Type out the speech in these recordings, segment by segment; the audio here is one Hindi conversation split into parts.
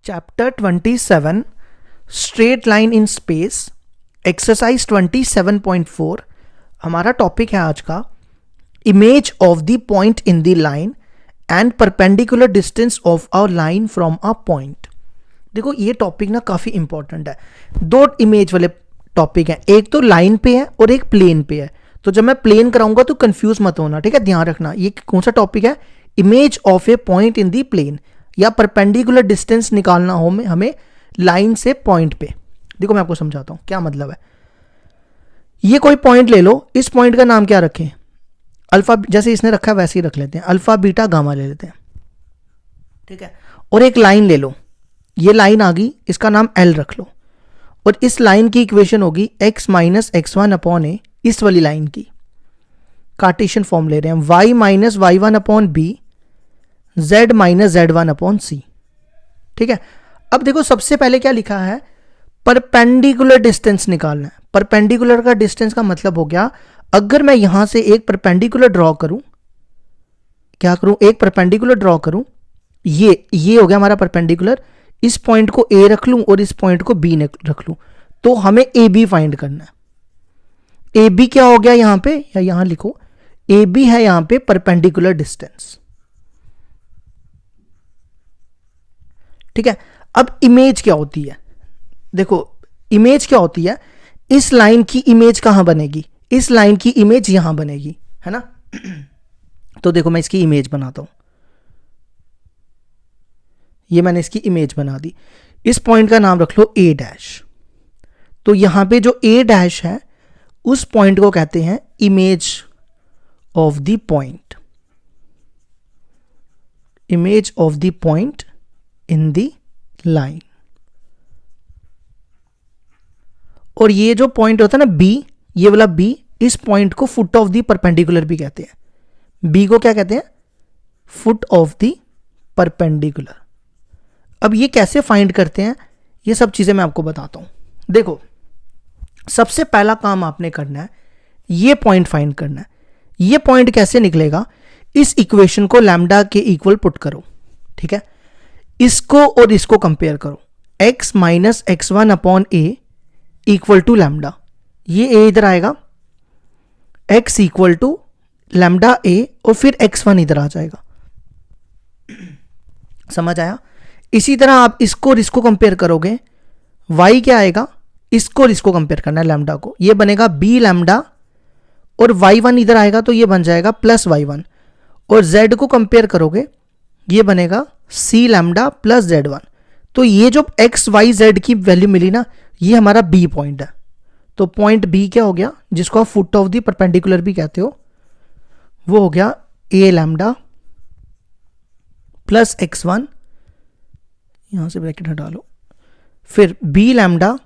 Chapter 27 straight line in space exercise 27.4 हमारा टॉपिक है आज का image of the point in the line and perpendicular distance of a line from a point. देखो ये टॉपिक ना काफ़ी इंपॉर्टेंट है। दो इमेज वाले टॉपिक हैं, एक तो लाइन पे है और एक प्लेन पे है। तो जब मैं प्लेन कराऊंगा तो कंफ्यूज मत होना, ठीक है, ध्यान रखना। ये कौन सा टॉपिक है? Image of a point in the plane या परपेंडिकुलर डिस्टेंस निकालना हो हमें लाइन से पॉइंट पे। देखो मैं आपको समझाता हूं क्या मतलब है। ये कोई पॉइंट ले लो, इस पॉइंट का नाम क्या रखें? अल्फा, जैसे इसने रखा है वैसे ही रख लेते हैं, अल्फा बीटा गामा ले लेते हैं, ठीक है। और एक लाइन ले लो, ये लाइन आ गई, इसका नाम एल रख लो। और इस लाइन की इक्वेशन होगी x माइनस x1 अपॉन ए, इस वाली लाइन की कार्टेशियन फॉर्म ले रहे हैं, y minus y1 upon B, z minus z1 upon C, ठीक है। अब देखो सबसे पहले क्या लिखा है, परपेंडिकुलर डिस्टेंस निकालना है। परपेंडिकुलर का डिस्टेंस का मतलब हो गया, अगर मैं यहां से एक परपेंडिकुलर ड्रॉ करूं, क्या करूं, एक परपेंडिकुलर ड्रॉ करूं, ये हो गया हमारा परपेंडिकुलर। इस पॉइंट को ए रख लूं और इस पॉइंट को बी रख लूं, तो हमें ए बी फाइंड करना है। ए बी क्या हो गया यहां पे, या यहां लिखो, ए बी है यहां पे परपेंडिकुलर डिस्टेंस, ठीक है। अब इमेज क्या होती है? देखो इमेज क्या होती है, इस लाइन की इमेज कहां बनेगी? इस लाइन की इमेज यहां बनेगी, है ना। तो देखो मैं इसकी इमेज बनाता हूं, ये मैंने इसकी इमेज बना दी। इस पॉइंट का नाम रख लो ए डैश। तो यहां पे जो ए डैश है उस पॉइंट को कहते हैं image of the point, image of the point in the line. और ये जो पॉइंट होता है ना बी, ये वाला बी, इस पॉइंट को फुट ऑफ द परपेंडिकुलर भी कहते हैं। बी को क्या कहते हैं? Foot of the perpendicular. अब ये कैसे फाइंड करते हैं, ये सब चीजें मैं आपको बताता हूं। देखो सबसे पहला काम आपने करना है, ये पॉइंट फाइंड करना है। ये पॉइंट कैसे निकलेगा? इस इक्वेशन को लैम्डा के इक्वल पुट करो, ठीक है। इसको और इसको कंपेयर करो, x minus x1 upon a equal to lambda. ये a इधर आएगा, x equal to lambda a, और फिर x1 इधर आ जाएगा। समझ आया? इसी तरह आप इसको और इसको कंपेयर करोगे, y क्या आएगा, इसको और इसको कंपेयर करना है लैम्डा को, ये बनेगा b लैम्डा, और y1 इधर आएगा तो ये बन जाएगा प्लस y1। और z को कंपेयर करोगे, ये बनेगा c लैम्डा प्लस z1। तो ये जो x y z की वैल्यू मिली ना, ये हमारा b पॉइंट है। तो पॉइंट b क्या हो गया, जिसको आप फुट ऑफ द परपेंडिकुलर भी कहते हो, वो हो गया a लैम्डा प्लस x1, यहां से ब्रैकेट हटा लो, फिर b lambda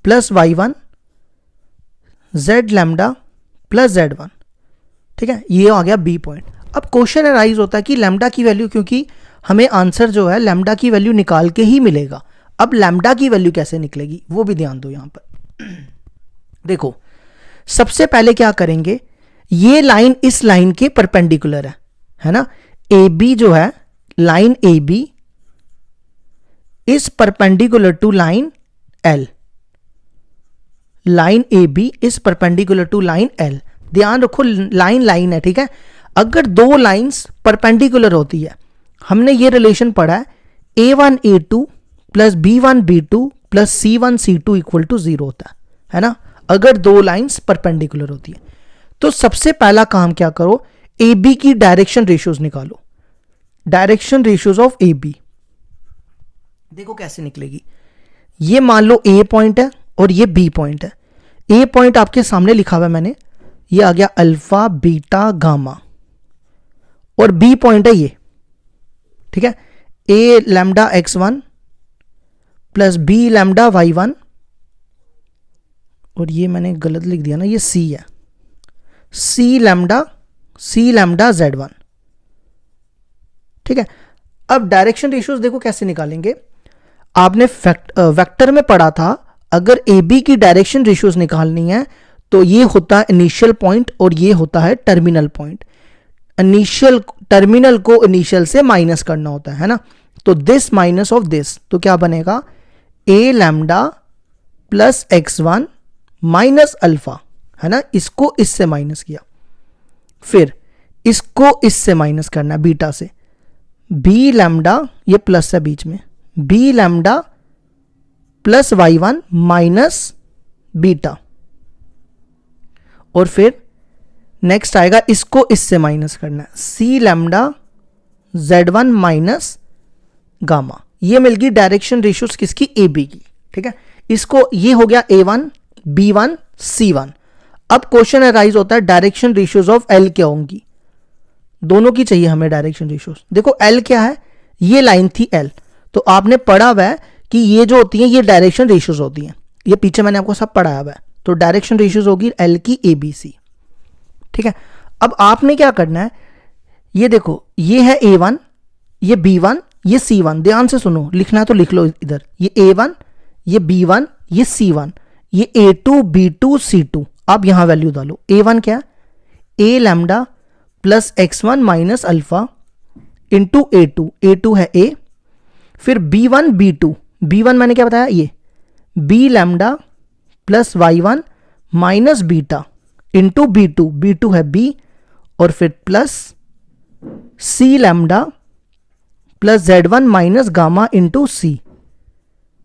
plus y1, z lambda plus z1, ठीक है। ये आ गया b पॉइंट। अब क्वेश्चन अराइज होता है कि लैम्डा की वैल्यू, क्योंकि हमें आंसर जो है लैम्डा की वैल्यू निकाल के ही मिलेगा। अब लैम्डा की वैल्यू कैसे निकलेगी वो भी ध्यान दो यहां पर। देखो सबसे पहले क्या करेंगे, ये लाइन इस लाइन के परपेंडिकुलर है ना। ए बी जो है, line A B is perpendicular to line L, line A B is perpendicular to line L. ध्यान रखो लाइन लाइन है, ठीक है। अगर दो लाइंस परपेंडिकुलर होती है, हमने ये रिलेशन पढ़ा है a1 a2 plus b1 b2 plus c1 c2 equal to 0 होता है ना। अगर दो लाइंस परपेंडिकुलर होती है तो सबसे पहला काम क्या करो, ए बी की डायरेक्शन रेशियोज निकालो, direction ratios of A B. देखो कैसे निकलेगी, ये मान लो ए पॉइंट है और ये बी पॉइंट है। ए पॉइंट आपके सामने लिखा हुआ है मैंने, ये आ गया अल्फा बीटा गामा, और बी पॉइंट है ये, ठीक है, a lambda x1 plus b lambda y1, और ये मैंने गलत लिख दिया ना, ये c है, c लैम्डा z1, ठीक है। अब डायरेक्शन रेशियोज देखो कैसे निकालेंगे। आपने वेक्टर में पढ़ा था, अगर ए बी की डायरेक्शन रेशियोज निकालनी है तो ये होता है इनिशियल पॉइंट और ये होता है टर्मिनल पॉइंट। इनिशियल टर्मिनल को इनिशियल से माइनस करना होता है ना। तो दिस माइनस ऑफ दिस, तो क्या बनेगा, a lambda plus x1 minus alpha, है ना। इसको इससे माइनस किया, फिर इसको इससे माइनस करना है बीटा से, बी लैम्डा, ये प्लस है बीच में, B lambda plus y1 minus beta, और फिर नेक्स्ट आएगा इसको इससे माइनस करना है, सी लैम्डा z1 माइनस गामा। ये मिल गई डायरेक्शन रेशियोज किसकी, ए बी की, ठीक है। इसको ये हो गया a1 b1 c1। अब क्वेश्चन अराइज होता है डायरेक्शन रेशियोज ऑफ एल क्या होंगी, दोनों की चाहिए हमें डायरेक्शन रेशियोज। देखो एल क्या है, ये लाइन थी एल, तो आपने पढ़ा हुआ है कि ये जो होती है ये डायरेक्शन रेशियोज होती हैं, ये पीछे मैंने आपको सब पढ़ाया हुआ है। तो डायरेक्शन रेशियोज होगी एल की ए बी सी, ठीक है। अब आपने क्या करना है, ये देखो ये है a1, ये b1, ये c1, ध्यान से सुनो, लिखना है तो लिख लो इधर, ये a1, ये b1, ये c1, ये a2 b2 c2। आप यहां वैल्यू डालो, a1 क्या है, a lambda plus x1 minus alpha into a2, a2 है a, फिर b1 b2, b1 मैंने क्या बताया, ये b lambda plus y1 minus beta into b2, b2 है b, और फिर plus c lambda plus z1 minus gamma into c,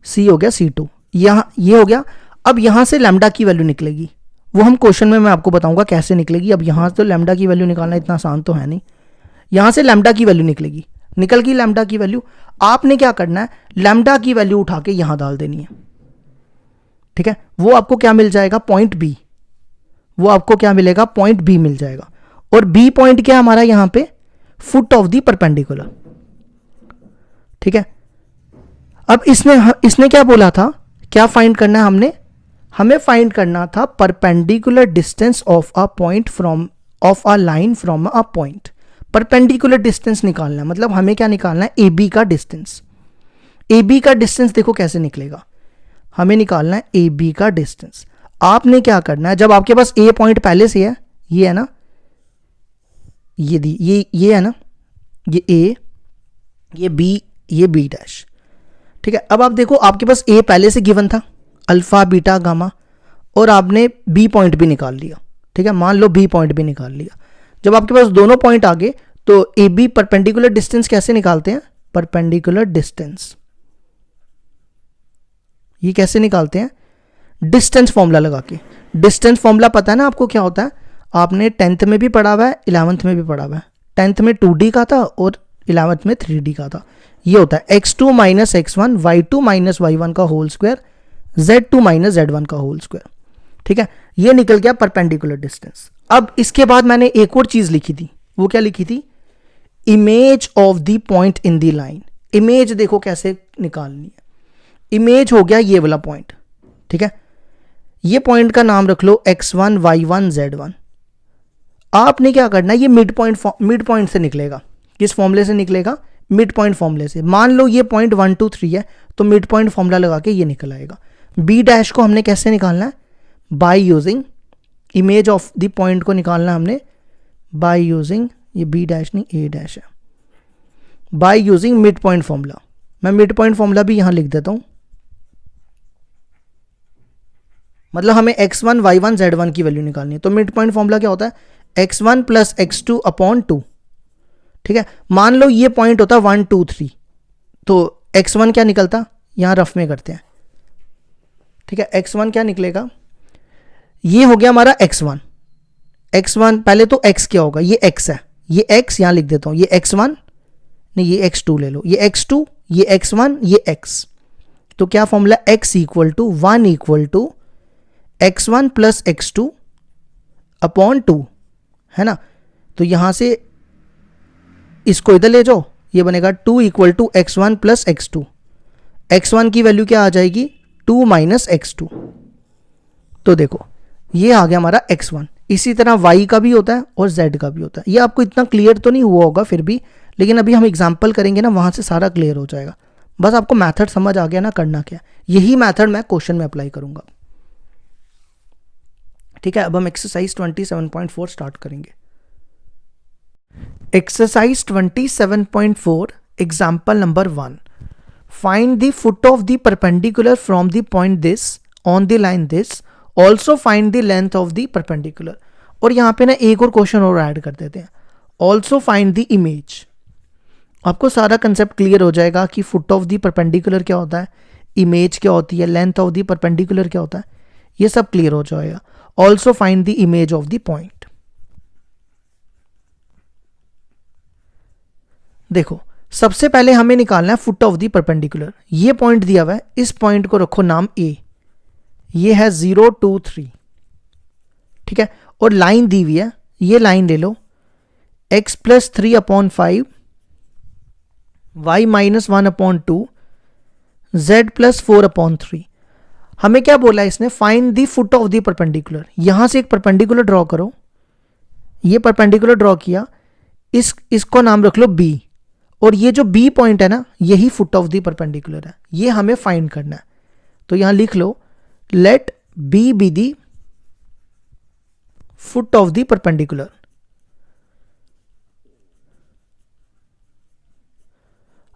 c हो गया c2, यहां ये हो गया। अब यहां से लैम्डा की वैल्यू निकलेगी, वो हम क्वेश्चन में मैं आपको बताऊंगा कैसे निकलेगी। अब यहां से तो लैम्डा की वैल्यू निकालना इतना आसान तो है नहीं, यहां से लैम्डा की वैल्यू निकलेगी, निकल गई लैम्डा की वैल्यू। आपने क्या करना है, लैम्डा की वैल्यू उठा के यहां डाल देनी है, ठीक है। वो आपको क्या मिल जाएगा, पॉइंट बी, वो आपको क्या मिलेगा, पॉइंट बी मिल जाएगा। और बी पॉइंट क्या हमारा यहां पे, फुट ऑफ द परपेंडिकुलर, ठीक है। अब इसने क्या बोला था, क्या फाइंड करना है हमें फाइंड करना था perpendicular distance of a point from of a line from a point. Perpendicular distance निकालना है, मतलब हमें क्या निकालना है, ए बी का डिस्टेंस। ए बी का डिस्टेंस देखो कैसे निकलेगा, हमें निकालना है ए बी का डिस्टेंस। आपने क्या करना है, जब आपके पास ए पॉइंट पहले से है, ये है ना, ये है ना, ये ए, ये बी, ये बी डैश, ठीक है। अब आप देखो आपके पास ए पहले से गिवन था, अल्फा बीटा गामा, और आपने बी पॉइंट भी निकाल लिया, ठीक है। मान लो बी पॉइंट भी निकाल लिया। जब आपके पास दोनों पॉइंट आ गए तो ए बी परपेंडिकुलर डिस्टेंस कैसे निकालते हैं, परपेंडिकुलर डिस्टेंस, ये कैसे निकालते हैं, डिस्टेंस फॉर्मूला लगा के। डिस्टेंस फॉर्मूला पता है ना आपको क्या होता है, आपने 10th में भी पढ़ा हुआ है, 11th में भी पढ़ा हुआ है। 10th में 2D का था और 11th में 3D का था। ये होता है x2 minus x1 y2 minus y1 का whole square z2 minus z1 का होल स्क्वायर, ठीक है। ये निकल गया परपेंडिकुलर डिस्टेंस। अब इसके बाद मैंने एक और चीज लिखी थी, वो क्या लिखी थी, image of the point in the line. Image देखो कैसे निकालनी है, इमेज हो गया ये वाला पॉइंट, ठीक है। ये पॉइंट का नाम रख लो x1 y1 z1। आपने क्या करना है, ये मिड पॉइंट से निकलेगा, किस फॉर्मूले से निकलेगा, मिड पॉइंट फॉर्मूले से। मान लो ये पॉइंट 1 2 3 है, तो मिड पॉइंट फॉर्मूला लगा के ये निकल आएगा। बी डैश को हमने कैसे निकालना है, by using image of the point को निकालना हमने बाय यूजिंग, ये बी डैश नहीं ए डैश है, by using mid point formula. मैं मिड पॉइंट फॉर्मूला भी यहां लिख देता हूं, मतलब हमें x1 y1 z1 की वैल्यू निकालनी है। तो मिड पॉइंट फॉर्मूला क्या होता है, x1 प्लस x2 अपॉन 2, ठीक है। मान लो ये पॉइंट होता 1 2 3, तो x1 क्या निकलता, यहां रफ में करते हैं, ठीक है। x1 क्या निकलेगा, ये हो गया हमारा x1। x1 पहले तो x क्या होगा, ये x है, ये x यहां लिख देता हूं, ये x1 नहीं, ये x2 ले लो, ये x2, ये x1, ये x। तो क्या formula, x equal to 1 equal to x1 plus x2 upon 2, है ना। तो यहां से इसको इधर ले जाओ, ये बनेगा 2 equal to x1 plus x2। x1 की वैल्यू क्या आ जाएगी, 2 माइनस x2। तो देखो ये आ गया हमारा x1। इसी तरह y का भी होता है और z का भी होता है। ये आपको इतना क्लियर तो नहीं हुआ होगा फिर भी, लेकिन अभी हम एग्जाम्पल करेंगे ना, वहां से सारा क्लियर हो जाएगा। बस आपको मेथड समझ आ गया ना, करना क्या, यही मेथड मैं क्वेश्चन में अप्लाई करूंगा, ठीक है। अब हम एक्सरसाइज 27.4 स्टार्ट करेंगे। Exercise 27.4, example number 1. Find the foot of the perpendicular from the point this on the line this. Also find the length of the perpendicular. और यहाँ पे ना एक और क्वेश्चन और ऐड कर देते हैं. Also find the image. आपको सारा कंसेप्ट क्लियर हो जाएगा कि फुट ऑफ द परपेंडिकुलर क्या होता है, इमेज क्या होती है, लेंथ ऑफ द परपेंडिकुलर क्या होता है, ये सब क्लियर हो जाएगा. Also find the image of the point. देखो सबसे पहले हमें निकालना है फुट ऑफ द परपेंडिकुलर. ये पॉइंट दिया हुआ है, इस पॉइंट को रखो नाम ए. ये है 0 2 3, ठीक है. और लाइन दी हुई है, ये लाइन ले लो, x plus 3/5, y minus 1/2, z plus 4/3. हमें क्या बोला है इसने, find the foot of the perpendicular. यहां से एक परपेंडिकुलर ड्रॉ करो. ये परपेंडिकुलर ड्रॉ किया, इसको नाम रख लो b. और ये जो b पॉइंट है ना, यही फुट ऑफ द परपेंडिकुलर है. ये हमें फाइंड करना है. तो यहां लिख लो, let b be the foot of the perpendicular.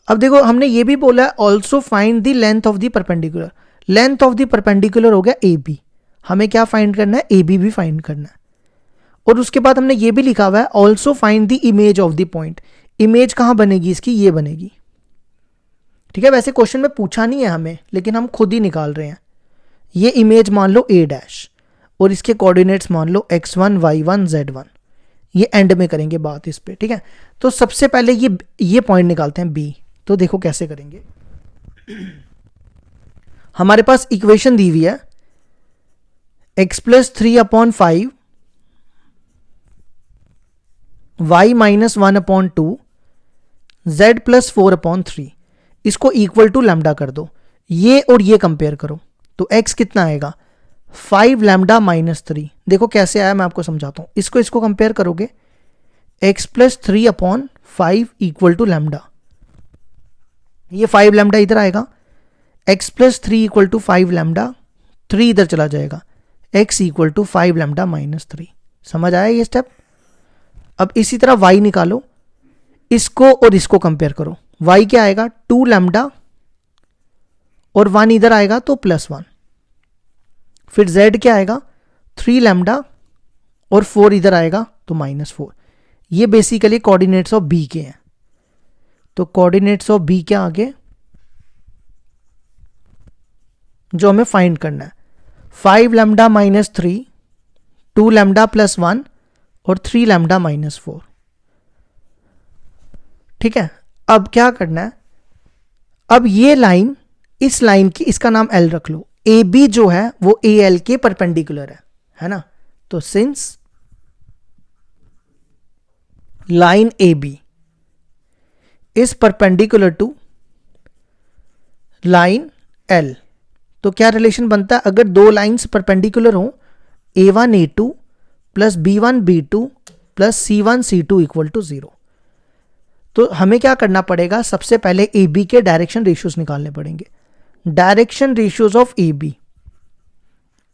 अब देखो हमने ये भी बोला है also find the length of the perpendicular. Length of the perpendicular हो गया ए बी. हमें क्या फाइंड करना है, ए बी भी फाइंड करना है. और उसके बाद हमने ये भी लिखा हुआ है also find the image of the point. Image कहां बनेगी इसकी, ये बनेगी, ठीक है. वैसे क्वेश्चन में पूछा नहीं है हमें, लेकिन हम खुद ही निकाल रहे हैं. ये इमेज मान लो ए डैश और इसके कोऑर्डिनेट्स मान लो x1 y1 z1. ये एंड में करेंगे बात इस पे, ठीक है. तो सबसे पहले ये पॉइंट निकालते हैं b. तो देखो कैसे करेंगे. हमारे पास इक्वेशन दी हुई है x plus 3/5, y minus 1/2, z plus 4/3. इसको इक्वल टू लैम्डा कर दो. ये और ये कंपेयर करो. तो x कितना आएगा, 5 लैम्डा माइनस 3. देखो कैसे आया, मैं आपको समझाता हूं. इसको कंपेयर करोगे, x plus 3/5 equal to lambda. ये 5 लैम्डा इधर आएगा, x plus 3 equal to 5 lambda, 3 इधर चला जाएगा, x equal to 5 lambda minus 3. समझ आया ये स्टेप. अब इसी तरह y निकालो, इसको और इसको कंपेयर करो. y क्या आएगा, 2 लैम्डा और 1 इधर आएगा तो +1. फिर z क्या आएगा, 3 लैम्डा और 4 इधर आएगा तो -4. ये बेसिकली कोऑर्डिनेट्स ऑफ b के हैं. तो कोऑर्डिनेट्स ऑफ b क्या आगे जो हमें फाइंड करना है, 5 लैम्डा माइनस 3, 2 लैम्डा प्लस 1 और 3 लैम्डा माइनस 4. ठीक है. अब क्या करना है, अब ये लाइन, इस लाइन की इसका नाम L रख लो. ए बी जो है वो ए एल के परपेंडिकुलर है ना. तो since line A B is perpendicular to line L, तो क्या रिलेशन बनता है, अगर दो लाइंस परपेंडिकुलर हो, A1 A2 plus B1 B2 plus C1 C2 equal to 0. तो हमें क्या करना पड़ेगा, सबसे पहले ए बी के डायरेक्शन रेशियोज निकालने पड़ेंगे. Direction ratios of A B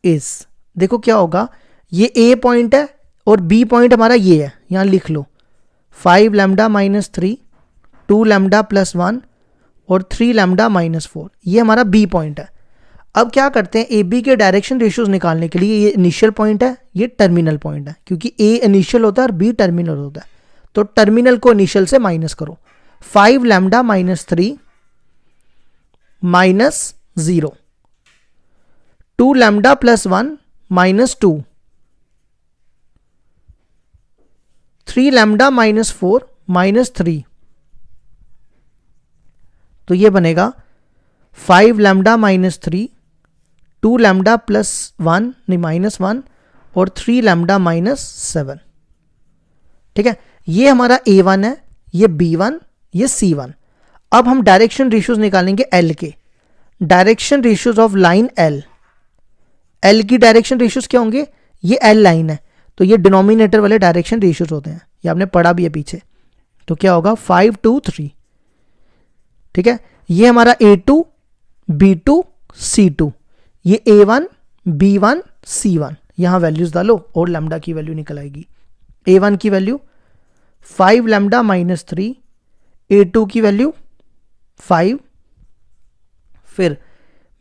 is, देखो क्या होगा, ये ए पॉइंट है और बी पॉइंट हमारा ये है. यहां लिख लो 5 लैम्डा माइनस 3, 2 लैम्डा प्लस 1 और 3 लैम्डा माइनस 4. ये हमारा बी पॉइंट है. अब क्या करते हैं, ए बी के डायरेक्शन रेशियोज निकालने के लिए, ये इनिशियल पॉइंट है, ये टर्मिनल पॉइंट है, क्योंकि ए इनिशियल होता है और बी टर्मिनल होता है. तो टर्मिनल को इनिशियल से माइनस करो. 5 lambda minus 3 minus 0, 2 lambda plus 1 minus 2, 3 lambda minus 4 minus 3. तो ये बनेगा 5 लैम्डा माइनस 3, 2 लैम्डा प्लस 1 नहीं माइनस 1 और 3 लैम्डा माइनस 7. ठीक है. ये हमारा A1 है, ये B1, ये C1. अब हम डायरेक्शन रेशियोज निकालेंगे L के. Direction ratios of line L. L की डायरेक्शन रेशियोज क्या होंगे, ये L लाइन है तो ये डिनोमिनेटर वाले डायरेक्शन रेशियोज होते हैं. ये आपने पढ़ा भी है पीछे. तो क्या होगा 5 2 3. ठीक है. ये हमारा A2 B2 C2, ये A1 B1 C1. यहां वैल्यूज डालो और लैम्डा की वैल्यू निकल आएगी. A1 की वैल्यू 5 लैम्डा माइनस 3, A2 की वैल्यू 5, फिर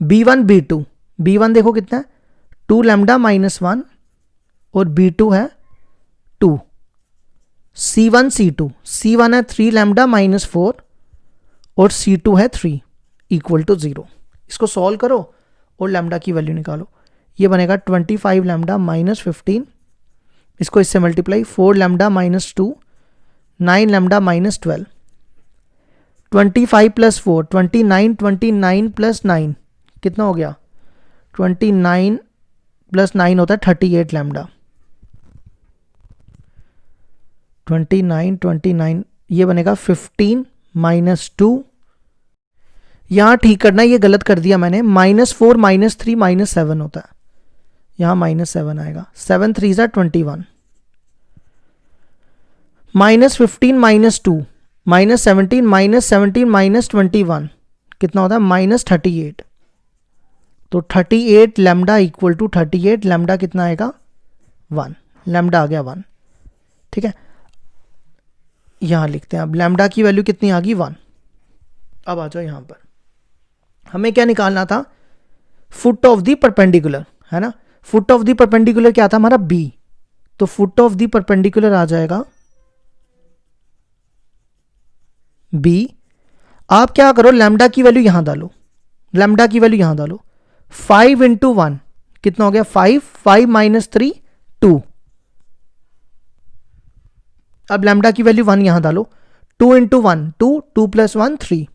B1 B2, B1 देखो कितना है 2 लैम्डा माइनस 1 और B2 है 2, C1 C2, C1 है 3 लैम्डा माइनस 4 और C2 है 3 इक्वल टू 0। इसको सॉल्व करो और लैम्डा की वैल्यू निकालो। ये बनेगा 25 लैम्डा माइनस 15, इसको इससे multiply 4 lambda minus 2, 9 lambda minus 12, 25 plus 4 29, 29 plus 9 कितना हो गया 29 प्लस 9 होता है 38 लैम्डा। 29 ये बनेगा 15 माइनस 2, यहाँ ठीक करना है, ये गलत कर दिया मैंने, -4 -3 -7 होता है, यहाँ -7 आएगा, 7 3 ज़ा 21, -15 -2 -17 -21 कितना होता है -38। तो 38 लैम्डा इक्वल टू 38 लैम्डा कितना आएगा 1, लैम्डा आ गया 1। ठीक है, यहां लिखते हैं अब लैम्डा की वैल्यू कितनी आ गई 1। अब आ जाओ यहां पर, हमें क्या निकालना था फुट ऑफ द परपेंडिकुलर, है ना। फुट ऑफ द परपेंडिकुलर क्या था हमारा b, तो फुट ऑफ द परपेंडिकुलर आ जाएगा b। आप क्या करो लैम्डा की वैल्यू यहां डालो, लैम्डा की वैल्यू यहां डालो, 5 इंटू 1 कितना हो गया 5, 5 माइनस 3 2। अब लैम्डा की वैल्यू 1 यहां डालो, 2 इंटू 1 2, 2 प्लस 1 3,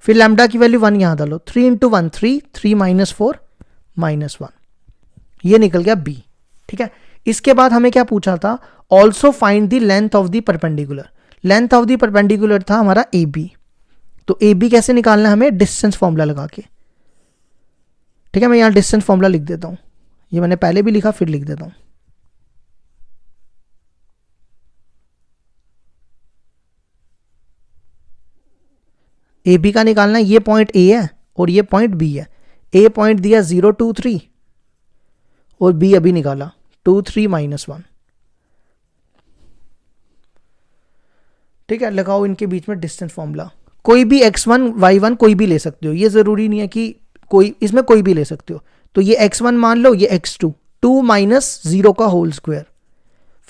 फिर लैम्डा की वैल्यू 1 यहां डालो, 3 इंटू 1 3, 3 माइनस 4 -1, ये निकल गया b। ठीक है, इसके बाद हमें क्या पूछा था, also find the length of the perpendicular. Length of the perpendicular था हमारा AB, तो AB कैसे निकालना है हमें, डिस्टेंस फॉर्मूला लगा के। ठीक है, मैं यहां डिस्टेंस फॉर्मूला लिख देता हूं, ये मैंने पहले भी लिखा फिर लिख देता हूं। AB का निकालना है, ये पॉइंट A है और ये पॉइंट B है। A पॉइंट दिया 0 2 3 और B अभी निकाला 2 3 -1। ठीक है, लगाओ इनके बीच में डिस्टेंस फॉर्मूला, कोई भी x1 y1 कोई भी ले सकते हो, ये जरूरी नहीं है कि कोई, इसमें कोई भी ले सकते हो। तो ये x1 मान लो, ये x2, 2 माइनस 0 का होल स्क्वायर,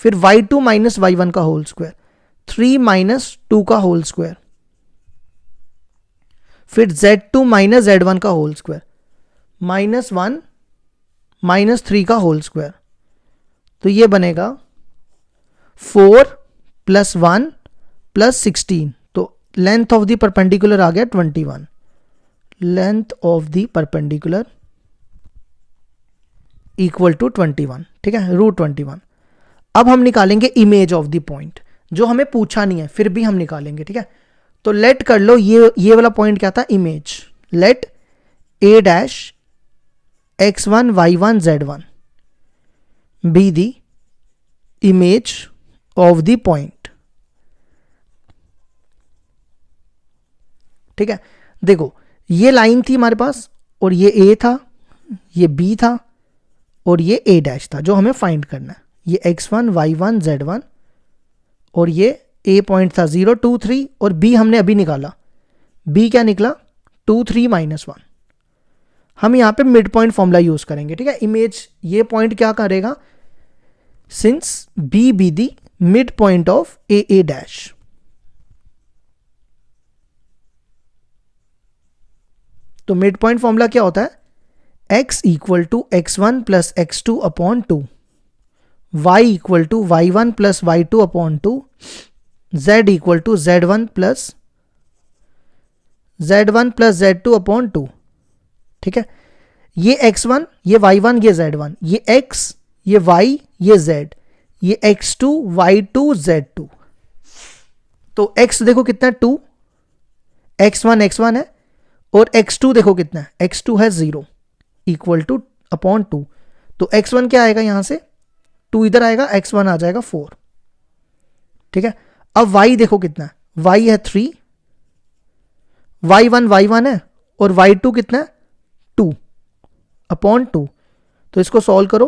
फिर y2 माइनस y1 का होल स्क्वायर, 3 माइनस 2 का होल स्क्वायर, फिर z2 माइनस z1 का होल स्क्वायर, -1 -3 का होल स्क्वायर। तो ये बनेगा 4 + 1 + 16, तो लेंथ ऑफ द परपेंडिकुलर आ गया 21, length of the perpendicular equal to 21। ठीक है, √21। अब हम निकालेंगे इमेज ऑफ द पॉइंट, जो हमें पूछा नहीं है फिर भी हम निकालेंगे। ठीक है, तो लेट कर लो, ये वाला पॉइंट क्या था, image. Let A' x1 y1 z1 be the image of the point. ठीक है, देखो ये लाइन थी हमारे पास और ये A था, ये B था और ये A' था जो हमें फाइंड करना है। ये x1 y1 z1 और ये A पॉइंट था 0 2 3 और B हमने अभी निकाला, B क्या निकला 2 3 -1। हम यहां पे मिड पॉइंट फॉर्मूला यूज करेंगे। ठीक है, इमेज ये पॉइंट क्या करेगा, since B be the mid point of A', तो मिड पॉइंट फॉर्मूला क्या होता है, x equal to x1 plus x2 upon 2, y equal to y1 plus y2 upon 2, z equal to z1 plus z2 upon 2। ठीक है, ये x1 ये y1 ये z1, ये x ये y ये z, ये x2 y2 z2। तो x देखो कितना है 2, x1 है और x2 देखो कितना है, x2 है 0 इक्वल टू अपॉन 2। तो x1 क्या आएगा, यहां से 2 इधर आएगा, x1 आ जाएगा 4। ठीक है, अब y देखो कितना है, y है 3, y1 है और y2 कितना है 2 अपॉन 2। तो इसको सॉल्व करो,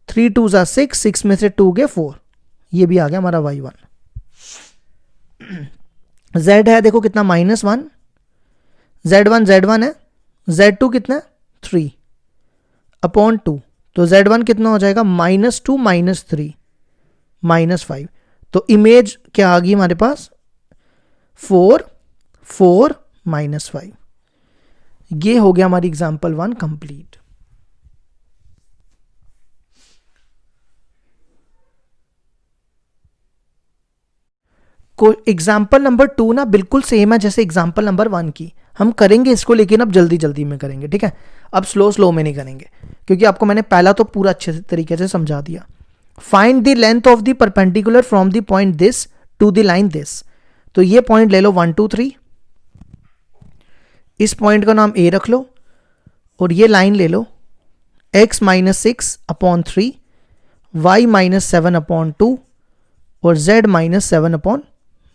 3 2 ज़ा 6, 6 में से 2 गए 4, ये भी आ गया हमारा y1। z है देखो कितना -1, z1 है, z2 कितना है 3 अपॉन 2, तो z1 कितना हो जाएगा -2 -3 -5। तो इमेज क्या आ गई हमारे पास 4 4 -5। ये हो गया हमारी एग्जाम्पल 1 कंप्लीट। को एग्जाम्पल नंबर 2 ना बिल्कुल सेम है जैसे एग्जाम्पल नंबर 1 की, हम करेंगे इसको लेकिन अब जल्दी जल्दी में करेंगे, ठीक है। अब स्लो में नहीं करेंगे क्योंकि आपको मैंने पहला तो पूरा अच्छे तरीके से समझा दिया। Find the length of the perpendicular from the point this to the line this. तो ये पॉइंट ले लो 1 2 3, इस पॉइंट का नाम ए रख लो और ये लाइन ले लो x -6 अपॉन 3, y -7 अपॉन 2 और z -7 अपॉन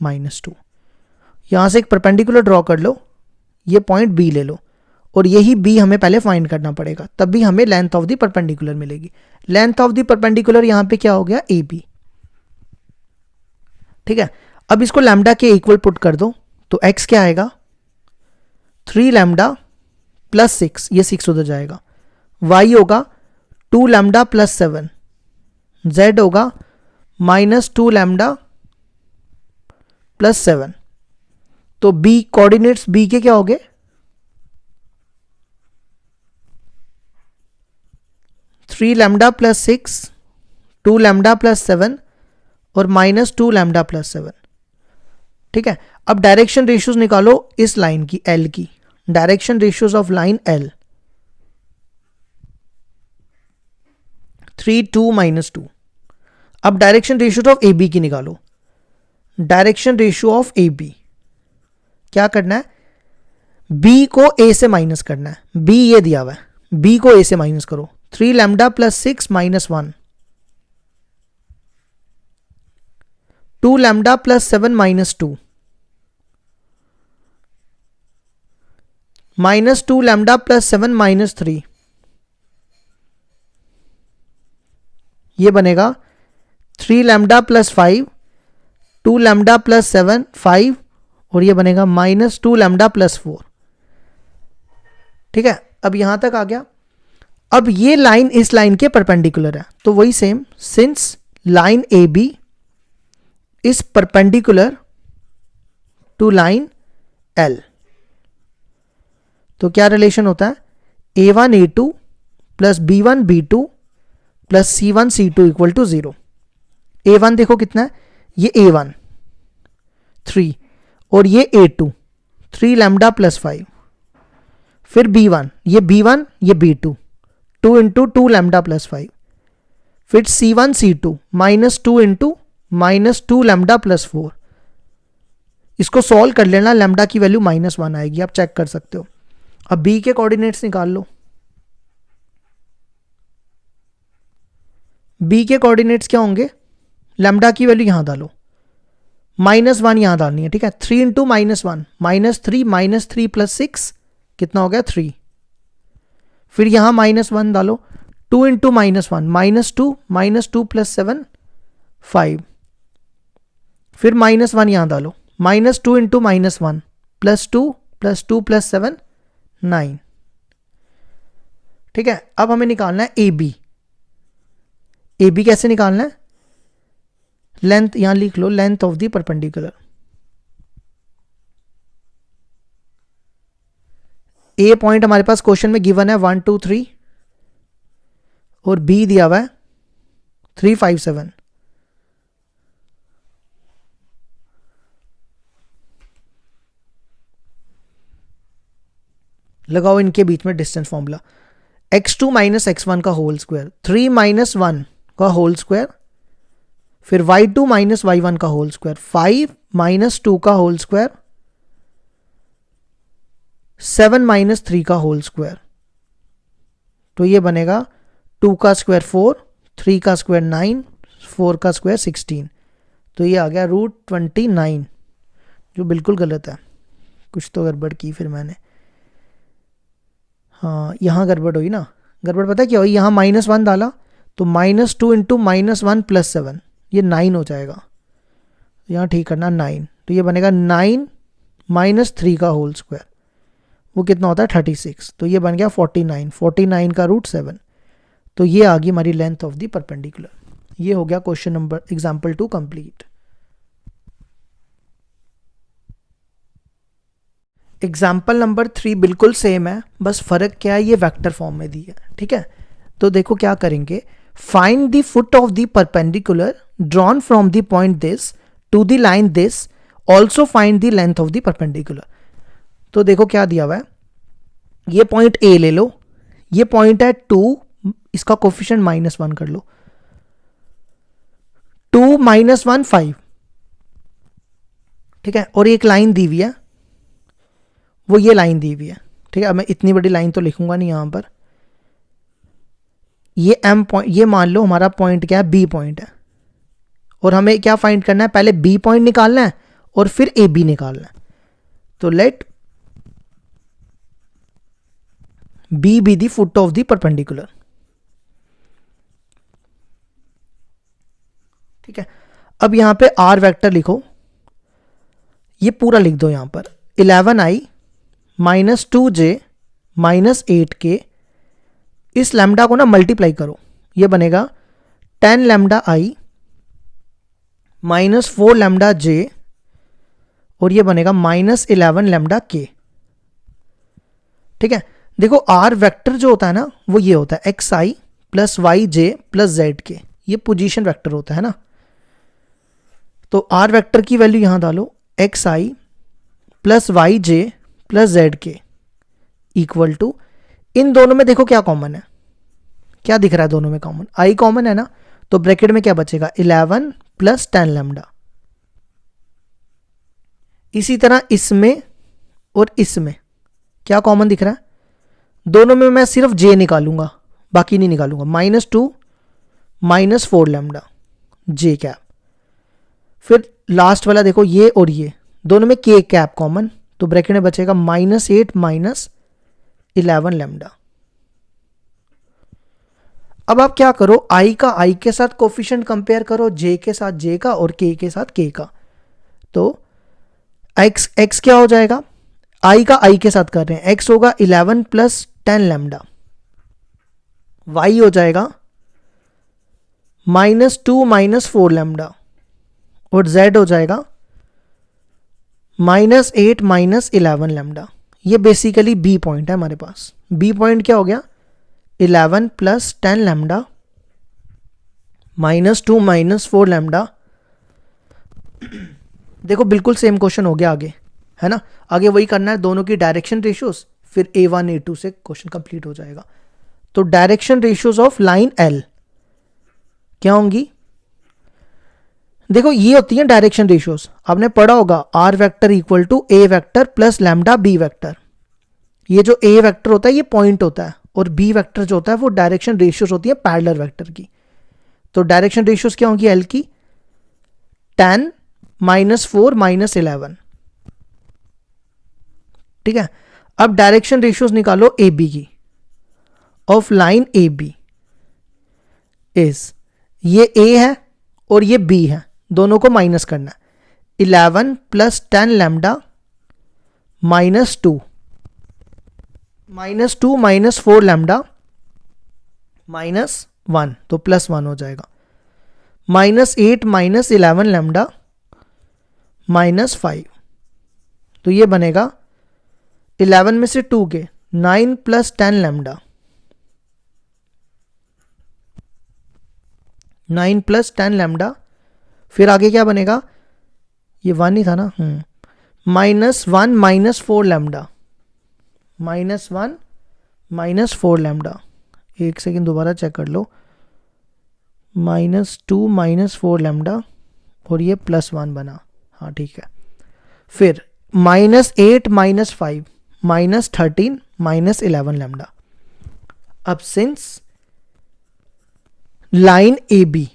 -2। यहां से एक परपेंडिकुलर ड्रॉ कर लो, ये पॉइंट b ले लो और यही b हमें पहले फाइंड करना पड़ेगा, तब भी हमें लेंथ ऑफ द परपेंडिकुलर मिलेगी। लेंथ ऑफ द परपेंडिकुलर यहां पे क्या हो गया ab, ठीक है। अब इसको लैम्डा के इक्वल पुट कर दो तो x क्या आएगा 3 लैम्डा प्लस 6, ये 6 उधर जाएगा, y होगा 2 लैम्डा प्लस 7, z होगा -2 लैम्डा प्लस 7। तो b कोऑर्डिनेट्स b के क्या हो गए 3 लैम्डा प्लस 6, 2 लैम्डा प्लस 7 और -2 लैम्डा प्लस 7, ठीक है। अब डायरेक्शन रेशियोज निकालो इस लाइन की L की, direction ratios of line L 3 2 -2। अब डायरेक्शन रेशियोज ऑफ AB की निकालो, डायरेक्शन रेशियो ऑफ AB क्या करना है B को A से माइनस करना है, B ये दिया हुआ है, B को A से माइनस करो, 3 lambda plus 6 -1, 2 lambda plus 7 -2, -2 lambda plus 7 -3, ये बनेगा 3 लैम्डा प्लस 5, 2 लैम्डा प्लस 7 5 और ये बनेगा -2 लैम्डा प्लस 4, ठीक है। अब यहां तक आ गया। अब ये लाइन इस लाइन के परपेंडिकुलर है, तो वही same, since line AB is perpendicular to line L, तो क्या रिलेशन होता है A1 A2 plus B1 B2 plus C1 C2 equal to 0। A1 देखो कितना है, ये A1 3 और ये A2 3 लैम्डा प्लस 5, फिर B1 ये B2 2 इंटू 2 लैम्डा प्लस 5, फिर C1 C2 -2 into -2 lambda plus 4। इसको सॉल्व कर लेना, लैम्डा की वैल्यू -1 आएगी, आप चेक कर सकते हो। अब B के कोऑर्डिनेट्स निकाल लो, B के कोऑर्डिनेट्स क्या होंगे, लैम्डा की वैल्यू यहां डालो, -1 यहां डालनी है, ठीक है। 3 इंटू -1 -3 प्लस 6 कितना हो गया 3, फिर यहां -1 डालो, 2 इंटू -1 -2 प्लस 7 5, फिर -1 यहां डालो, -2 इंटू -1 +2 प्लस 7 9, ठीक है। अब हमें निकालना है AB। AB कैसे निकालना है, लेंथ यहां लिख लो, length of the perpendicular. A point हमारे पास क्वेश्चन में गिवन है 1 2 3 और B दिया हुआ है 3 5 7। लगाओ इनके बीच में distance formula, x2 minus x1 का होल स्क्वायर, 3 माइनस 1 का होल स्क्वायर, फिर y2 माइनस y1 का होल स्क्वायर, 5 माइनस 2 का होल स्क्वायर, 7 माइनस 3 का होल स्क्वायर। तो ये बनेगा 2 का स्क्वायर 4, 3 का स्क्वायर 9, 4 का स्क्वायर 16। तो ये आ गया √29, जो बिल्कुल गलत है, कुछ तो गड़बड़ की फिर मैंने। हाँ यहाँ गड़बड़ हुई ना, गड़बड़ पता है क्या हुई, यहाँ -1 डाला तो -2 इंटू -1 प्लस 7, ये 9 हो जाएगा। यहाँ ठीक करना 9, तो ये बनेगा 9 माइनस 3 का होल स्क्वायर, वो कितना होता है 36, तो ये बन गया 49, 49 का रूट 7। तो ये आ गई हमारी लेंथ ऑफ द परपेंडिकुलर। ये हो गया question number example 2 complete. Example number 3 बिल्कुल सेम है, बस फर्क क्या है, ये वेक्टर फॉर्म में दी है, ठीक है। तो देखो क्या करेंगे, find the foot of the perpendicular drawn from the point this to the line this, also find the length of the perpendicular. तो देखो क्या दिया हुआ है, ये पॉइंट ए ले लो, ये पॉइंट है 2, इसका कोफिशिएंट -1 कर लो, 2 - 1 5, ठीक है। और एक लाइन दी हुई है, वो ये लाइन दी हुई है, ठीक है। अब मैं इतनी बड़ी लाइन तो लिखूंगा नहीं यहां पर। ये एम पॉइंट, ये मान लो हमारा पॉइंट क्या है, बी पॉइंट है, और हमें क्या फाइंड करना है, पहले बी पॉइंट निकालना है और फिर ए बी निकालना है। तो let B be the foot of the perpendicular, ठीक है। अब यहां पे आर वेक्टर लिखो, ये पूरा लिख दो यहां पर, 11i minus 2j minus 8k, इस लैम्डा को ना मल्टीप्लाई करो, ये बनेगा 10 lambda i minus 4 lambda j, और ये बनेगा माइनस 11 लैम्डा k, ठीक है। देखो आर वेक्टर जो होता है ना, वो ये होता है xi प्लस वाई जे प्लस जेड के, ये पोजीशन वेक्टर होता है ना। तो आर वेक्टर की वैल्यू यहां डालो, xi प्लस वाई जे प्लस जेड के इक्वल टू, इन दोनों में देखो क्या कॉमन है, क्या दिख रहा है दोनों में कॉमन, आई कॉमन है ना, तो ब्रैकेट में क्या बचेगा 11 प्लस 10 लैम्डा। इसी तरह इसमें और इसमें क्या कॉमन दिख रहा है, दोनों में मैं सिर्फ j निकालूंगा, बाकी नहीं निकालूंगा, -2 माइनस 4 लैम्डा j कैप। फिर लास्ट वाला देखो, ये और ये दोनों में k कैप कॉमन, तो ब्रैकेट में बचेगा -8 माइनस 11 लैम्डा। अब आप क्या करो, i का i के साथ कोफिशिएंट कंपेयर करो, j के साथ j का और k के साथ k का। तो x क्या हो जाएगा, i का i के साथ कर रहे हैं, x होगा 11 प्लस 10 लैम्डा, y हो जाएगा -2 माइनस 4 लैम्डा, और z हो जाएगा -8 माइनस 11 लैम्डा। ये बेसिकली बी पॉइंट है हमारे पास। बी पॉइंट क्या हो गया, 11 प्लस 10 लैम्डा -2 माइनस 4 लैम्डा। देखो बिल्कुल सेम क्वेश्चन हो गया आगे, है ना। आगे वही करना है, दोनों की डायरेक्शन रेशियोज, फिर A1 A2 से क्वेश्चन कंप्लीट हो जाएगा। तो direction ratios of line L क्या होंगी, देखो ये होती है डायरेक्शन रेशियोज, आपने पढ़ा होगा r vector equal to a vector plus lambda b vector. ये जो ए वेक्टर होता है ये पॉइंट होता है, और बी वेक्टर जो होता है वो डायरेक्शन रेशियोज होती है पैरेलल वेक्टर की। तो डायरेक्शन रेशियोज क्या होंगी एल की, 10 -4 -11, ठीक है। अब डायरेक्शन रेशियोज निकालो ए बी की, of line A B is, ये ए है और ये बी है, दोनों को माइनस करना है, 11 प्लस 10 लैम्डा -2 माइनस 4 लैम्डा -1, तो +1 हो जाएगा, -8 माइनस 11 लैम्डा -5। तो ये बनेगा 11 में से 2 के 9 प्लस 10 लैम्डा, 9 प्लस 10 लैम्डा। फिर आगे क्या बनेगा, ये 1 ही था ना, -1 माइनस 4 लैम्डा, -1 माइनस 4 लैम्डा। एक सेकेंड दोबारा चेक कर लो, -2 माइनस 4 लैम्डा और ये +1 बना, हाँ ठीक है। फिर -8 माइनस 5 -13 माइनस 11 लैम्डा। अब सिंस लाइन ए बी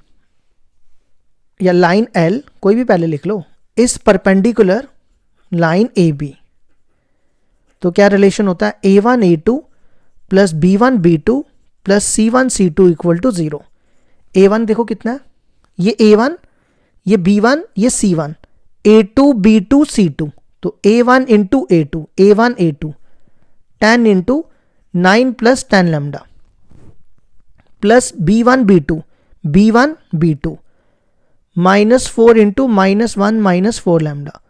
या लाइन एल, कोई भी पहले लिख लो, इस परपेंडिकुलर लाइन ए बी, तो क्या रिलेशन होता है, A1 A2 plus B1 B2 plus C1 C2 equal to 0। A1 देखो कितना है, ये A1, ये B1, ये C1, A2 B2 C2, तो A1 into A2, A1 A2 10 into 9 plus 10 lambda plus B1 B2 B1 B2 -4 into -1 -4 lambda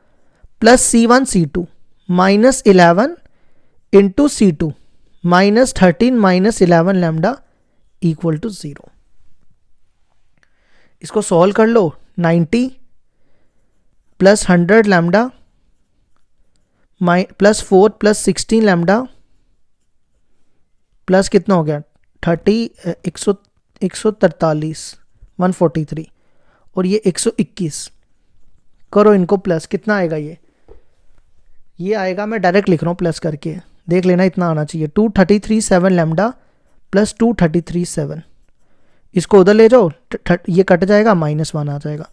plus C1 C2 -11 into C2 -13 -11 lambda equal to 0। इसको सॉल्व कर लो। 90 plus 100 lambda plus 4 plus 16 lambda plus कितना हो गया 143 143 और ये 121 करो इनको प्लस, कितना आएगा ये आएगा, मैं डायरेक्ट लिख रहा हूँ प्लस करके, देख लेना इतना आना चाहिए। 2337 लैम्डा प्लस 2337, इसको उधर ले जाओ, ये कट जाएगा, -1 आ जाएगा।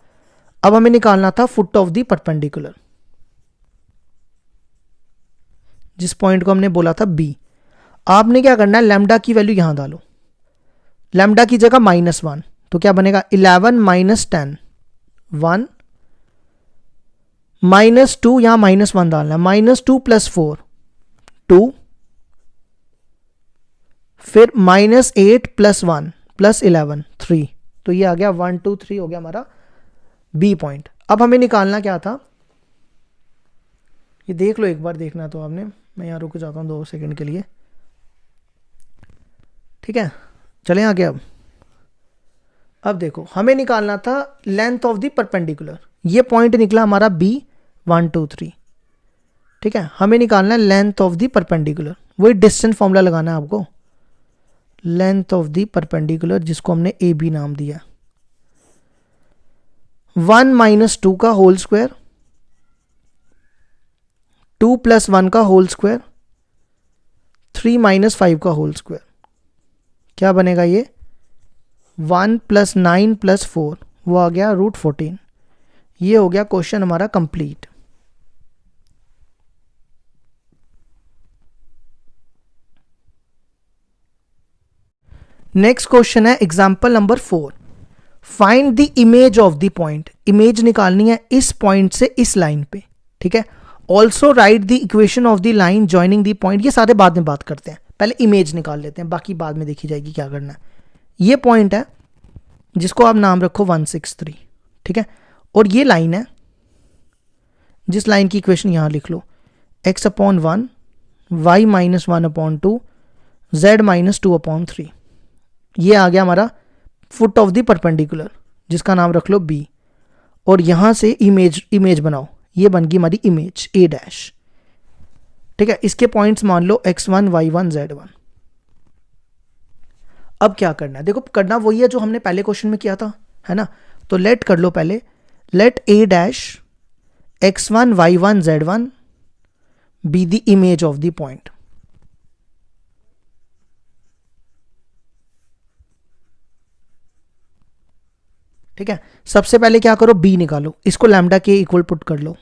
अब हमें निकालना था फुट ऑफ द परपेंडिकुलर, जिस पॉइंट को हमने बोला था बी। आपने क्या करना है, लैम्डा की वैल्यू यहां डालो, लैम्डा की जगह -1, तो क्या बनेगा 11 - 10 1 -2, यहां -1 डालना है, -2 + 4 2, फिर -8 + 1 + 11 3, तो ये आ गया 1 2 3 हो गया हमारा बी पॉइंट। अब हमें निकालना क्या था, ये देख लो एक बार, देखना तो आपने, मैं यहाँ रुक जाता हूँ 2 सेकंड के लिए, ठीक है। चलें आगे। अब देखो हमें निकालना था लेंथ ऑफ द परपेंडिकुलर, ये पॉइंट निकला हमारा बी 1 2 3, ठीक है। हमें निकालना है लेंथ ऑफ द परपेंडिकुलर, वही डिस्टेंस फॉर्मूला लगाना है आपको, लेंथ ऑफ द परपेंडिकुलर जिसको हमने ए बी नाम दिया। 1 - 2 का होल स्क्वायर, 2 + 1 का होल स्क्वायर, 3 - 5 का होल स्क्वायर, क्या बनेगा ये 1 + 9 + 4, वो आ गया √14। ये हो गया क्वेश्चन हमारा कंप्लीट। नेक्स्ट क्वेश्चन है example number 4, find the image of the point. Image निकालनी है इस पॉइंट से इस लाइन पे, ठीक है। Also right the equation of the line joining the point, ये सारे बाद में बात करते हैं, पहले इमेज निकाल लेते हैं, बाकी बाद में देखी जाएगी क्या करना है। ये पॉइंट है जिसको आप नाम रखो 163, ठीक है, और ये लाइन है, जिस लाइन की इक्वेशन यहां लिख लो, x/1 y - 1/2 z - 2/3, ये आ गया हमारा फुट ऑफ द परपेंडिकुलर, जिसका नाम रख लो बी, और यहां से इमेज बनाओ, ये बन गई हमारी इमेज a', ठीक है। इसके पॉइंट्स मान लो x1 y1 z1। अब क्या करना है, देखो करना वही है जो हमने पहले क्वेश्चन में किया था, है ना। तो लेट कर लो पहले, let a' x1 y1 z1 be the image of the point. ठीक है, सबसे पहले क्या करो, b निकालो, इसको लैम्डा के इक्वल पुट कर लो।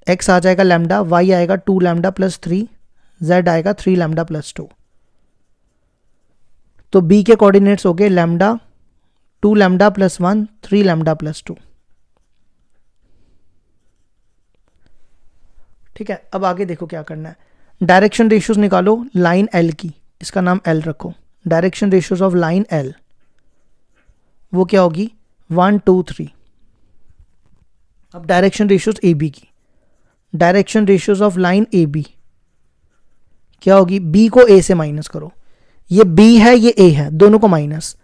x आ जाएगा लैम्डा, y आएगा 2 लैम्डा प्लस 3, z आएगा 3 लैम्डा प्लस 2। तो b के कोऑर्डिनेट्स हो गए lambda 2 lambda plus 1 3 lambda plus 2। ठीक है, अब आगे देखो क्या करना है, डायरेक्शन रेशियोज निकालो लाइन l की, इसका नाम l रखो। Direction ratios of line l वो क्या होगी 1 2 3। अब डायरेक्शन रेशियोज ए बी की, direction ratios of line A B क्या होगी, b को a से माइनस करो, ये b है ये a है, दोनों को माइनस,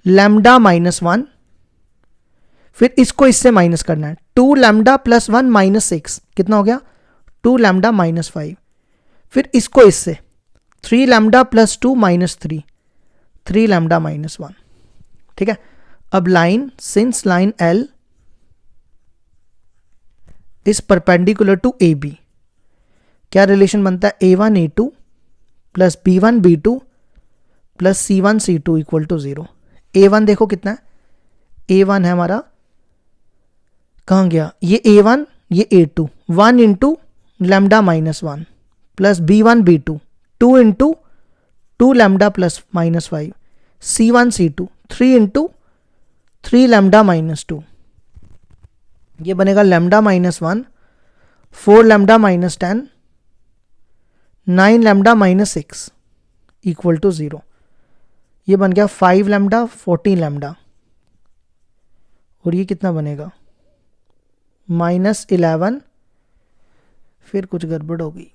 लैम्डा -1, फिर इसको इससे माइनस करना है, 2 लैम्डा प्लस 1 -6, कितना हो गया 2 लैम्डा -5, फिर इसको इससे 3 लैम्डा प्लस 2 -3, 3 लैम्डा -1। ठीक है, अब line, since line L is perpendicular to A B, क्या रिलेशन बनता है, a1 a2 plus b1 b2 plus c1 c2 equal to 0। a1 देखो कितना है, a1 है हमारा, कहाँ गया ये a1 ये a2, 1 इंटू lambda -1 plus b1 b2 2 into 2 lambda plus -5, c1 c2 3 into 3 lambda minus 2, ये बनेगा lambda minus 1, 4 lambda minus 10, 9 lambda minus 6 equal to 0। ये बन गया 5 लैम्डा 14 लैम्डा, और ये कितना बनेगा -11। फिर कुछ गड़बड़ हो गई,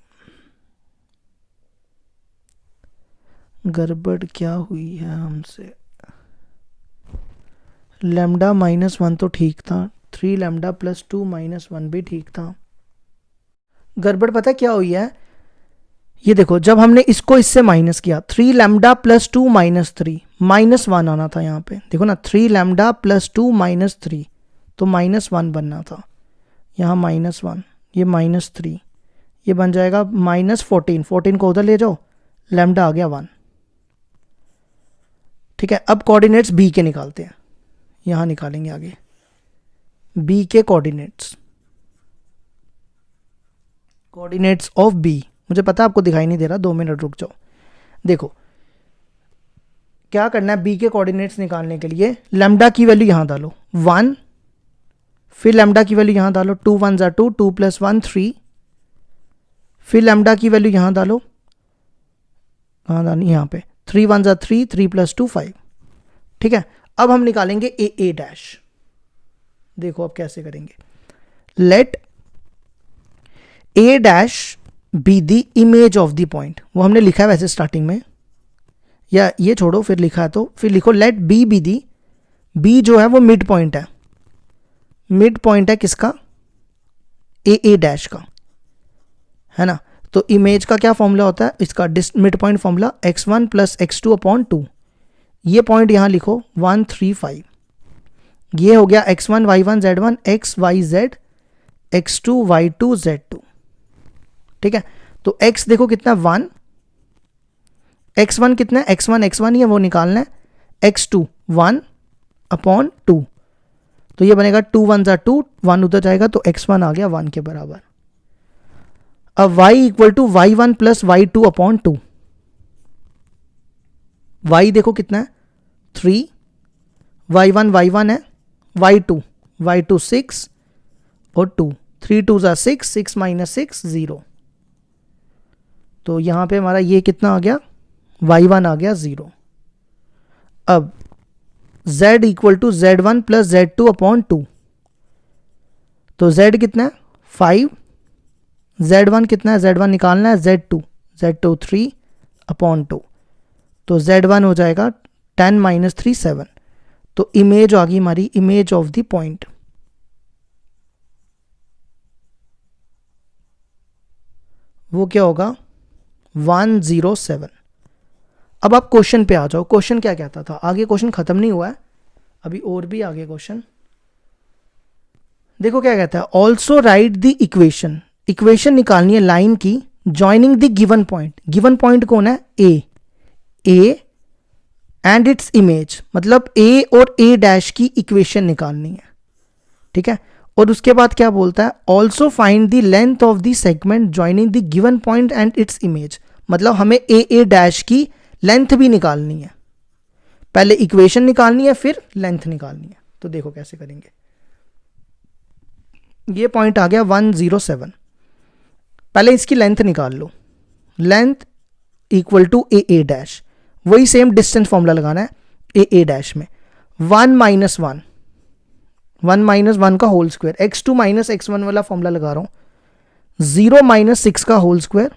गड़बड़ क्या हुई है हमसे? लैम्डा -1 तो ठीक था, 3 लैम्डा प्लस 2 -1 भी ठीक था। गड़बड़ पता क्या हुई है? ये देखो, जब हमने इसको इससे माइनस किया, 3 लैम्डा प्लस 2 -3, -1 आना था यहाँ पे। देखो ना, 3 लैम्डा प्लस 2 -3, तो -1 बनना था। यहाँ -1, ये -3, ये बन जाएगा -14। 14 को उधर ले जाओ, लैम्डा आ गया 1। ठीक है, अब कोऑर्डिनेट्स बी के निकालते हैं। यहाँ निकालेंगे आगे बी के कोऑर्डिनेट्स, कोऑर्डिनेट्स ऑफ बी। मुझे पता है आपको दिखाई नहीं दे रहा, 2 मिनट रुक जाओ। देखो क्या करना है, बी के कोऑर्डिनेट्स निकालने के लिए लैम्डा की वैल्यू यहाँ डालो 1, फिर लैम्डा की वैल्यू यहाँ डालो 2 1 ज़ा 2, 2 + 1 3, फिर लैम्डा की वैल्यू यहाँ डालो, कहाँ डालनी, यहाँ पे 3 1 ज़ा 3, 3 + 2 5। ठीक है, अब हम निकालेंगे ए डैश। देखो अब कैसे करेंगे। Let A dash be the image of the point, वो हमने लिखा है वैसे स्टार्टिंग में, या ये छोड़ो फिर लिखा है तो फिर लिखो let B be the, B जो है वो मिड पॉइंट है। मिड पॉइंट है किसका? ए डैश का, है ना। तो इमेज का क्या फॉर्मूला होता है इसका? Mid point formula x1 + x2/2। ये पॉइंट यहाँ लिखो 1 3 5। ये हो गया x1 y1 z1 x y z, x2 y2 z2। ठीक है, तो x देखो कितना 1, x1 कितना है, x1 ही है वो निकालना है, x2 1/2। तो ये बनेगा 2 1 ज़ा 2, 1 उधर जाएगा तो x1 आ गया 1 के बराबर। अब y = y1 + y2/2। y देखो कितना है 3, y1 है, y2 6 और 2, 3 2 ज़ा 6, 6 - 6 0। तो यहाँ पे हमारा ये कितना आ गया, y1 आ गया 0। अब z = z1 + z2/2। तो z कितना है 5, z1 कितना है, z1 निकालना है, z2 3/2। तो z1 हो जाएगा 10 - 3 7। तो इमेज आ गई हमारी, इमेज ऑफ द पॉइंट। वो क्या होगा 107। अब आप क्वेश्चन पे आ जाओ। क्वेश्चन क्या कहता था? आगे क्वेश्चन खत्म नहीं हुआ है, अभी और भी आगे क्वेश्चन। देखो क्या कहता है, also right the equation. Equation निकालनी है लाइन की joining the given point. Given point कौन है? ए एंड इट्स इमेज, मतलब ए और ए डैश की इक्वेशन निकालनी है। ठीक है, और उसके बाद क्या बोलता है, also find the length of the segment joining the given point and its image. मतलब हमें ए डैश की लेंथ भी निकालनी है। पहले इक्वेशन निकालनी है, फिर लेंथ निकालनी है। तो देखो कैसे करेंगे। ये पॉइंट आ गया 107। पहले इसकी लेंथ निकाल लो, लेंथ = ए डैश। वही सेम डिस्टेंस फॉर्मूला लगाना है ए डैश में, 1 - 1, 1 - 1 का होल स्क्वायर, x2 - x1 वाला फॉर्मूला लगा रहा हूं, 0 - 6 का होल स्क्वायर,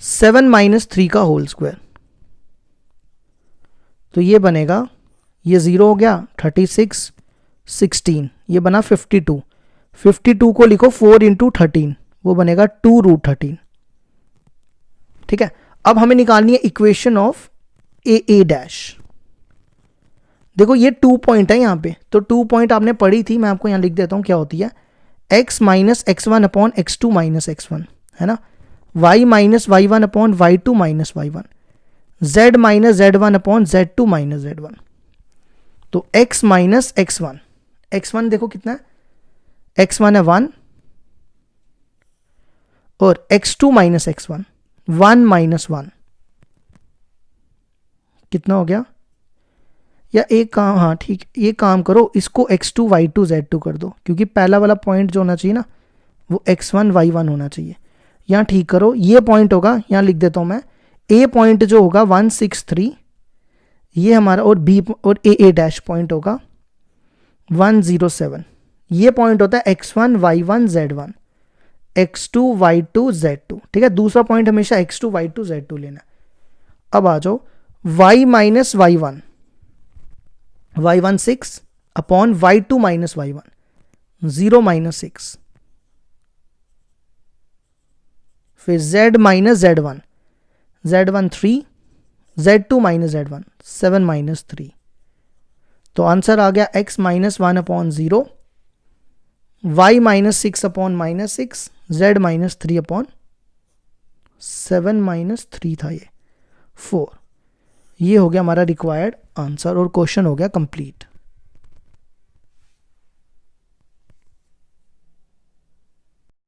7 - 3 का होल स्क्वायर। तो ये बनेगा, ये 0 हो गया, 36 16, ये बना 52। 52 को लिखो 4 × 13, वो बनेगा 2√13। ठीक है, अब हमें निकालनी है इक्वेशन ऑफ ए डैश। देखो ये 2 पॉइंट है यहाँ पे, तो 2 पॉइंट आपने पढ़ी थी, मैं आपको यहाँ लिख देता हूँ क्या होती है, x - x1 x2 - x1, है ना, y - y1 y2 - y1, z - z1 z2 - z1। तो x - x1, x1 देखो कितना है, x1 है 1, और x2 - x1 1 - 1, कितना हो गया, या एक काम, हाँ ठीक, ये काम करो, इसको x2 y2 z2 कर दो, क्योंकि पहला वाला पॉइंट जो होना चाहिए ना वो x1 y1 होना चाहिए। यहाँ ठीक करो, ये पॉइंट होगा, यहाँ लिख देता हूँ मैं, ए पॉइंट जो होगा 163, ये हमारा, और बी और ए डैश पॉइंट होगा 107। ये पॉइंट होता है x1 y1 z1, x2 y2 z2, ठीक है। दूसरा पॉइंट हमेशा x2 y2 z2 लेना। अब आ जाओ y minus y1, y1 6 upon y2 minus y1 0 minus 6, फिर z minus z1, z1 3, z2 minus z1 7 minus 3। तो आंसर आ गया x minus 1 upon 0, y minus 6 upon minus 6, z minus 3 upon 7 minus 3 था ये 4। ये हो गया हमारा रिक्वायर्ड आंसर और क्वेश्चन हो गया कंप्लीट।